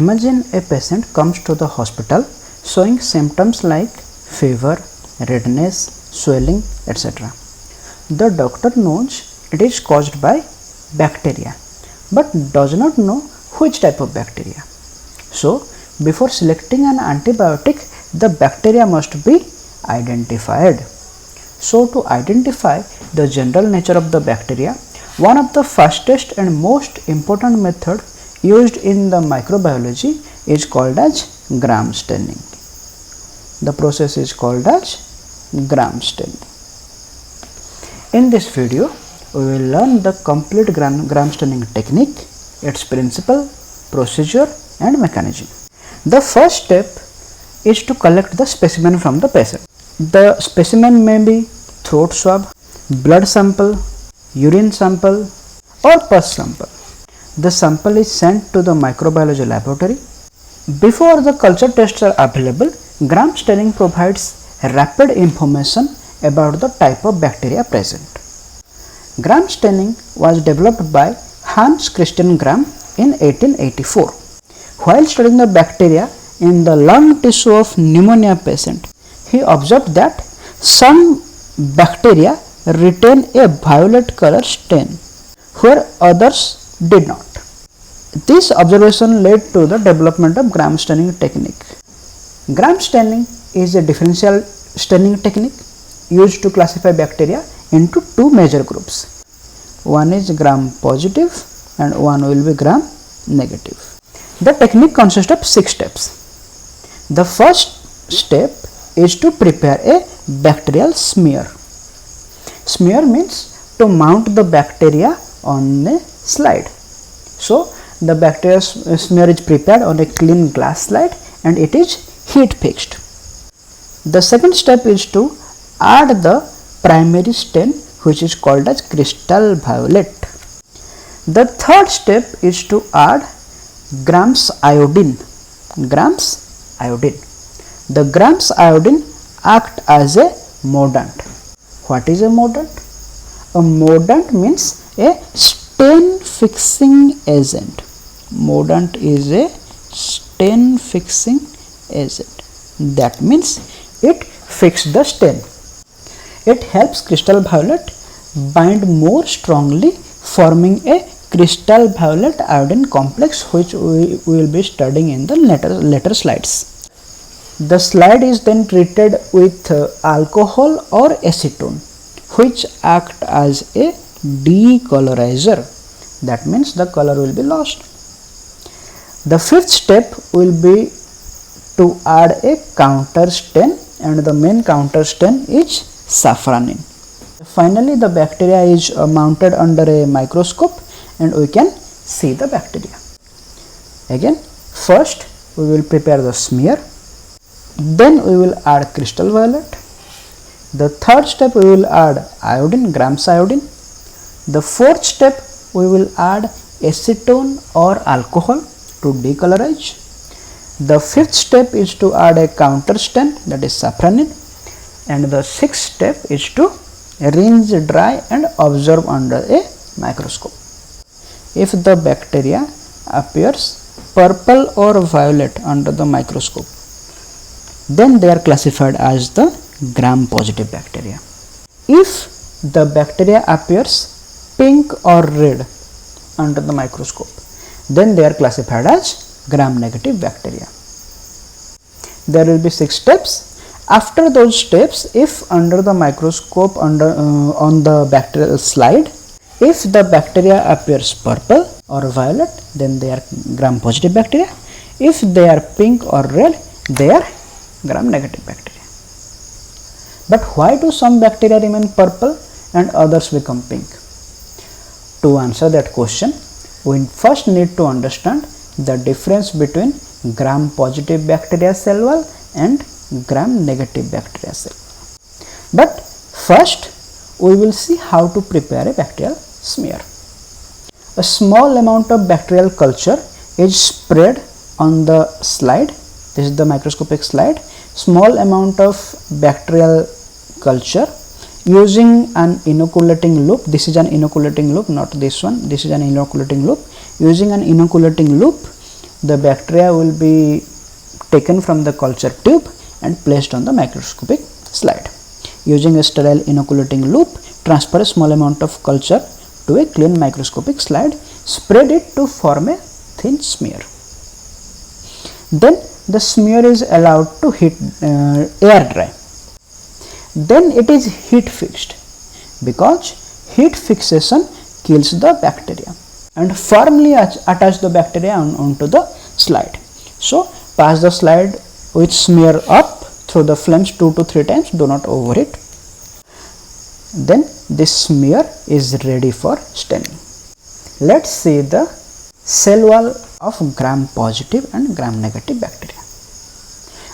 Imagine a patient comes to the hospital showing symptoms like fever, redness, swelling, etc. The doctor knows it is caused by bacteria but does not know which type of bacteria. So, before selecting an antibiotic, the bacteria must be identified. So, to identify the general nature of the bacteria, one of the fastest and most important method used in the microbiology is called as gram staining. The process is called as gram staining. In this video, we will learn the complete gram staining technique, its principle, procedure and mechanism. The first step is to collect the specimen from the patient. The specimen may be throat swab, blood sample, urine sample or pus sample. The sample is sent to the microbiology laboratory. Before the culture tests are available, gram staining provides rapid information about the type of bacteria present. Gram staining was developed by Hans Christian Gram in 1884. While studying the bacteria in the lung tissue of pneumonia patient, he observed that some bacteria retain a violet color stain where others did not. This observation led to the development of gram staining technique. Gram staining is a differential staining technique used to classify bacteria into two major groups. One is gram positive and one will be gram negative. The technique consists of 6 steps. The first step is to prepare a bacterial smear. Smear means to mount the bacteria on a slide. So, the bacteria smear is prepared on a clean glass slide and it is heat fixed. The second step is to add the primary stain, which is called as crystal violet. The third step is to add grams iodine. Grams iodine. The grams iodine act as a mordant. What is a mordant? A mordant means a stain fixing agent. Mordant is a stain fixing agent. That means it fixes the stain. It helps crystal violet bind more strongly, forming a crystal violet iodine complex, which we will be studying in the later slides. The slide is then treated with alcohol or acetone, which act as a decolorizer. That means the color will be lost. The fifth step will be to add a counterstain, and the main counterstain is Safranin. Finally, the bacteria is mounted under a microscope and we can see the bacteria. Again, first we will prepare the smear, then we will add crystal violet. The third step we will add iodine, grams iodine. The fourth step we will add acetone or alcohol to decolorize. The fifth step is to add a counterstain, that is Safranin, and the sixth step is to rinse, dry and observe under a microscope. If the bacteria appears purple or violet under the microscope, then they are classified as the gram positive bacteria. If the bacteria appears pink or red under the microscope, then they are classified as gram negative bacteria. There will be 6 steps. After those steps, if under the microscope on the bacterial slide, if the bacteria appears purple or violet, then they are gram positive bacteria. If they are pink or red, they are gram negative bacteria. But why do some bacteria remain purple and others become pink? To answer that question, we first need to understand the difference between gram positive bacteria cell wall and gram negative bacteria cell wall. But first we will see how to prepare a bacterial smear. A small amount of bacterial culture is spread on the slide. This is the microscopic slide. Small amount of bacterial culture using an inoculating loop. This is an inoculating loop, not this one. This is an inoculating loop. Using an inoculating loop, the bacteria will be taken from the culture tube and placed on the microscopic slide. Using a sterile inoculating loop, transfer a small amount of culture to a clean microscopic slide, spread it to form a thin smear. Then the smear is allowed to air dry. Then it is heat fixed, because heat fixation kills the bacteria and firmly attach the bacteria onto the slide. So pass the slide with smear up through the flames 2 to 3 times, do not overheat. Then this smear is ready for staining. Let's see the cell wall of gram positive and gram negative bacteria.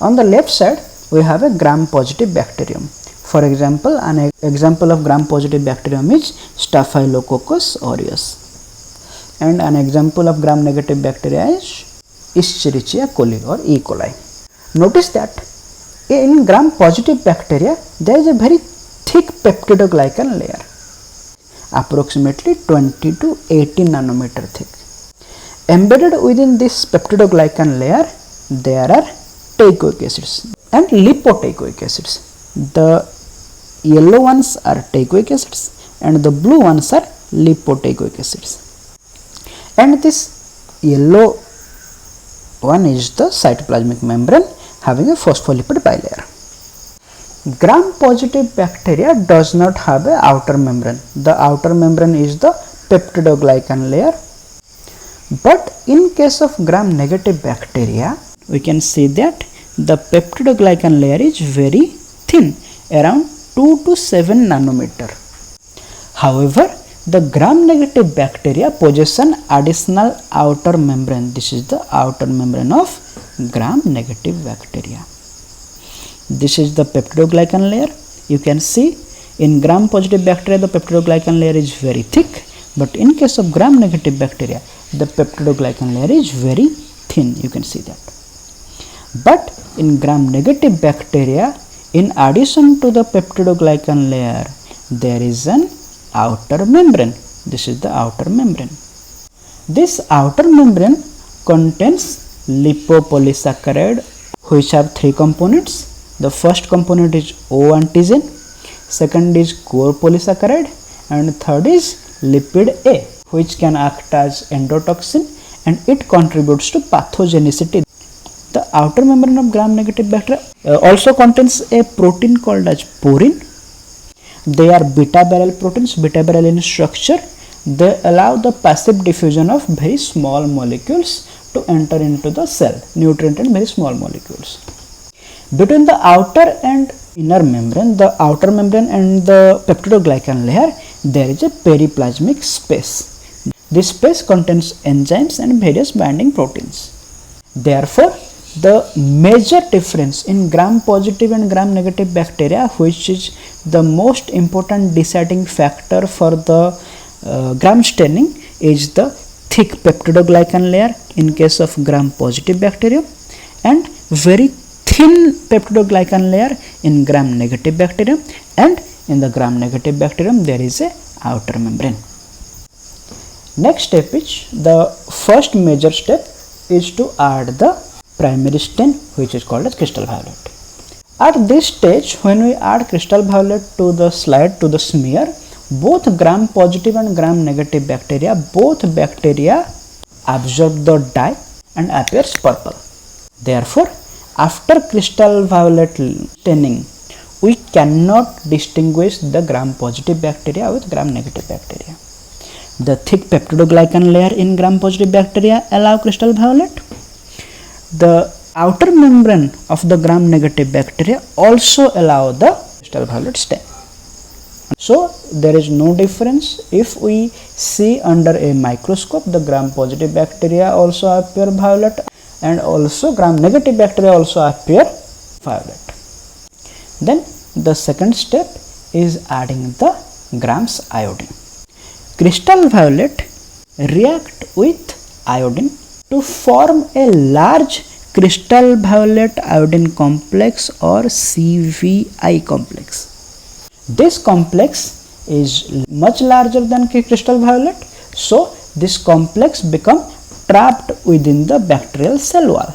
On the left side we have a gram positive bacterium. For example, an example of gram positive bacterium is Staphylococcus aureus, and an example of gram negative bacteria is Escherichia coli or E. coli. Notice that in gram positive bacteria there is a very thick peptidoglycan layer, approximately 20 to 80 nanometer thick. Embedded within this peptidoglycan layer there are teichoic acids and lipoteichoic acids. The yellow ones are teichoic acids and the blue ones are lipoteichoic acids. And this yellow one is the cytoplasmic membrane having a phospholipid bilayer. Gram positive bacteria does not have a outer membrane. The outer membrane is the peptidoglycan layer. But in case of gram negative bacteria, we can see that the peptidoglycan layer is very thin, around 2 to 7 nanometer. However, the gram negative bacteria possess an additional outer membrane. This is the outer membrane of gram negative bacteria. This is the peptidoglycan layer. You can see in gram positive bacteria the peptidoglycan layer is very thick, but in case of gram negative bacteria the peptidoglycan layer is very thin. You can see that. But in gram negative bacteria, in addition to the peptidoglycan layer, there is an outer membrane. This is the outer membrane. This outer membrane contains lipopolysaccharide which have 3 components. The first component is O antigen, second is core polysaccharide, and third is lipid A, which can act as endotoxin and it contributes to pathogenicity. The outer membrane of gram negative bacteria also contains a protein called as porin. They are beta barrel proteins, beta barrel in structure. They allow the passive diffusion of very small molecules to enter into the cell, nutrient and very small molecules. Between the outer and inner membrane, the outer membrane and the peptidoglycan layer, there is a periplasmic space. This space contains enzymes and various binding proteins. Therefore, the major difference in gram positive and gram negative bacteria, which is the most important deciding factor for the gram staining, is the thick peptidoglycan layer in case of gram positive bacterium and very thin peptidoglycan layer in gram negative bacterium, and in the gram negative bacterium there is a outer membrane. Next step is, the first major step is to add the primary stain, which is called as crystal violet. At this stage, when we add crystal violet to the slide, to the smear, both gram positive and gram negative bacteria, both bacteria absorb the dye and appears purple. Therefore, after crystal violet staining, we cannot distinguish the gram positive bacteria with gram negative bacteria. The thick peptidoglycan layer in gram positive bacteria allow crystal violet. The outer membrane of the gram negative bacteria also allow the crystal violet stain. So there is no difference. If we see under a microscope, the gram positive bacteria also appear violet and also gram negative bacteria also appear violet. Then the second step is adding the grams iodine. Crystal violet react with iodine to form a large crystal violet iodine complex or CVI complex. This complex is much larger than crystal violet, so this complex become trapped within the bacterial cell wall.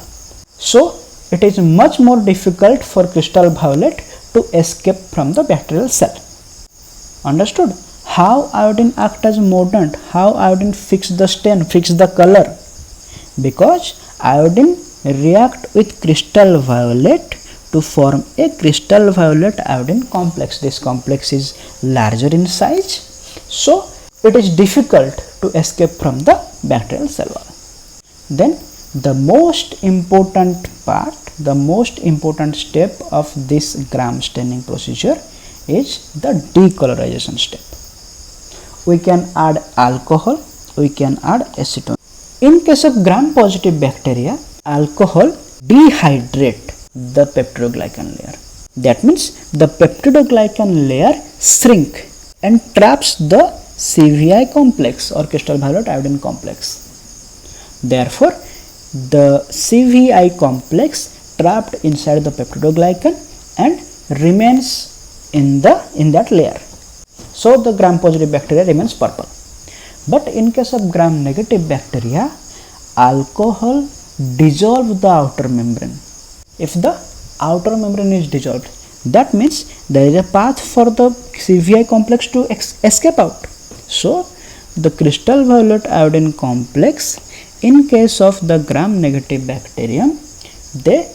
So it is much more difficult for crystal violet to escape from the bacterial cell. Understood? How iodine acts as mordant, how iodine fix the stain, fix the color? Because iodine react with crystal violet to form a crystal violet iodine complex. This complex is larger in size, so it is difficult to escape from the bacterial cell wall. Then the most important part, the most important step of this gram staining procedure is the decolorization step. We can add alcohol, we can add acetone. In case of gram positive bacteria, alcohol dehydrate the peptidoglycan layer. That means the peptidoglycan layer shrink and traps the CVI complex or crystal violet iodine complex. Therefore, the CVI complex trapped inside the peptidoglycan and remains in that layer. So the gram positive bacteria remains purple. But in case of gram negative bacteria, alcohol dissolve the outer membrane. If the outer membrane is dissolved, that means there is a path for the CVI complex to escape out. So the crystal violet iodine complex, in case of the gram negative bacterium, they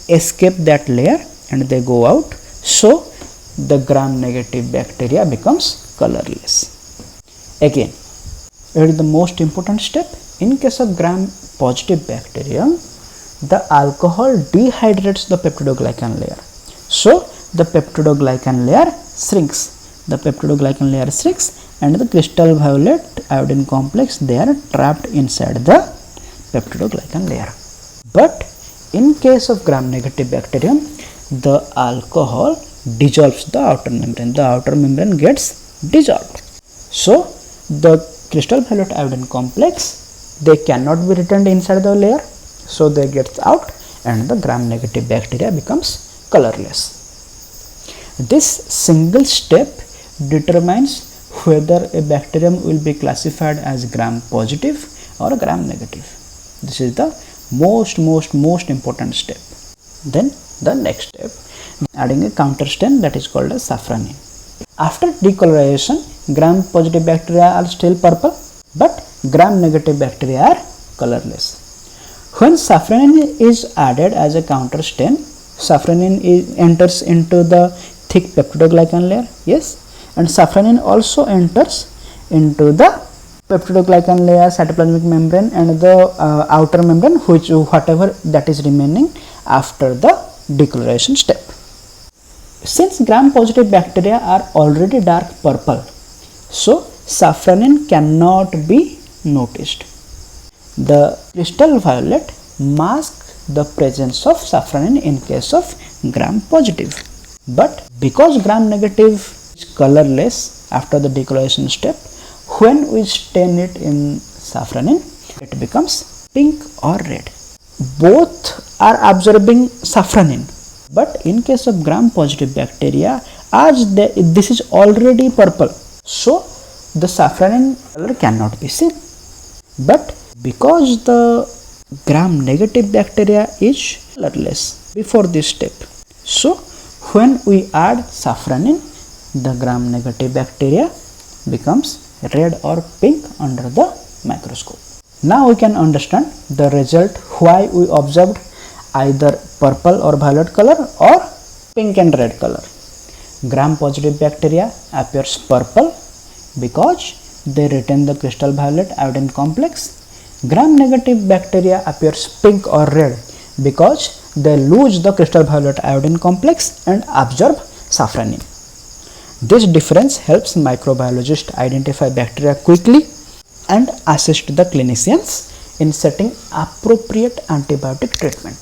escape that layer and they go out. So the gram negative bacteria becomes colorless. Again, it is the most important step. In case of gram positive bacterium, the alcohol dehydrates the peptidoglycan layer. So the peptidoglycan layer shrinks. The peptidoglycan layer shrinks and the crystal violet iodine complex, they are trapped inside the peptidoglycan layer. But in case of gram negative bacterium, the alcohol dissolves the outer membrane. The outer membrane gets dissolved. So the crystal violet iodine complex, they cannot be retained inside the layer. So they get out and the gram negative bacteria becomes colorless. This single step determines whether a bacterium will be classified as gram positive or gram negative. This is the most important step. Then the next step, adding a counterstain, that is called as safranin. After decolorization, gram positive bacteria are still purple, but gram negative bacteria are colorless. When safranin is added as a counterstain, safranin enters into the thick peptidoglycan layer, yes, and safranin also enters into the peptidoglycan layer, cytoplasmic membrane and the outer membrane, whatever that is remaining after the decolorization step. Since gram positive bacteria are already dark purple, so safranin cannot be noticed. The crystal violet masks the presence of safranin in case of gram positive. But because gram negative is colorless after the decolorization step, when we stain it in safranin, it becomes pink or red. Both are absorbing safranin, but in case of gram positive bacteria, as this is already purple, so the safranin color cannot be seen. But because the gram negative bacteria is colorless before this step, so when we add safranin, the gram negative bacteria becomes red or pink under the microscope. Now we can understand the result why we observed either purple or violet color or pink and red color. Gram positive bacteria appears purple because they retain the crystal violet iodine complex. Gram negative bacteria appears pink or red because they lose the crystal violet iodine complex and absorb safranin. This difference helps microbiologists identify bacteria quickly and assist the clinicians in setting appropriate antibiotic treatment.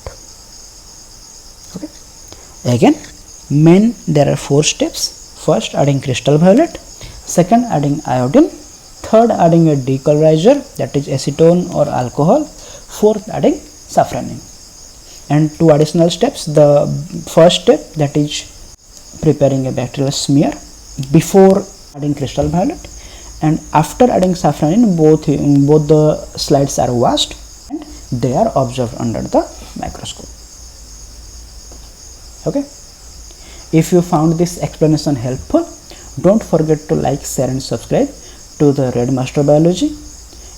Okay. Again, there are 4 steps. First, adding crystal violet. Second, adding iodine. Third, adding a decolorizer, that is acetone or alcohol. Fourth, adding safranin. And 2 additional steps. The first step, that is preparing a bacterial smear before adding crystal violet, and after adding safranin both the slides are washed and they are observed under the microscope. Okay, if you found this explanation helpful, don't forget to like, share and subscribe to the Red Master Biology.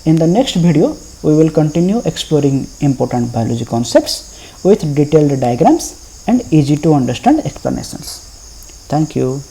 In the next video we will continue exploring important biology concepts with detailed diagrams and easy to understand explanations. Thank you.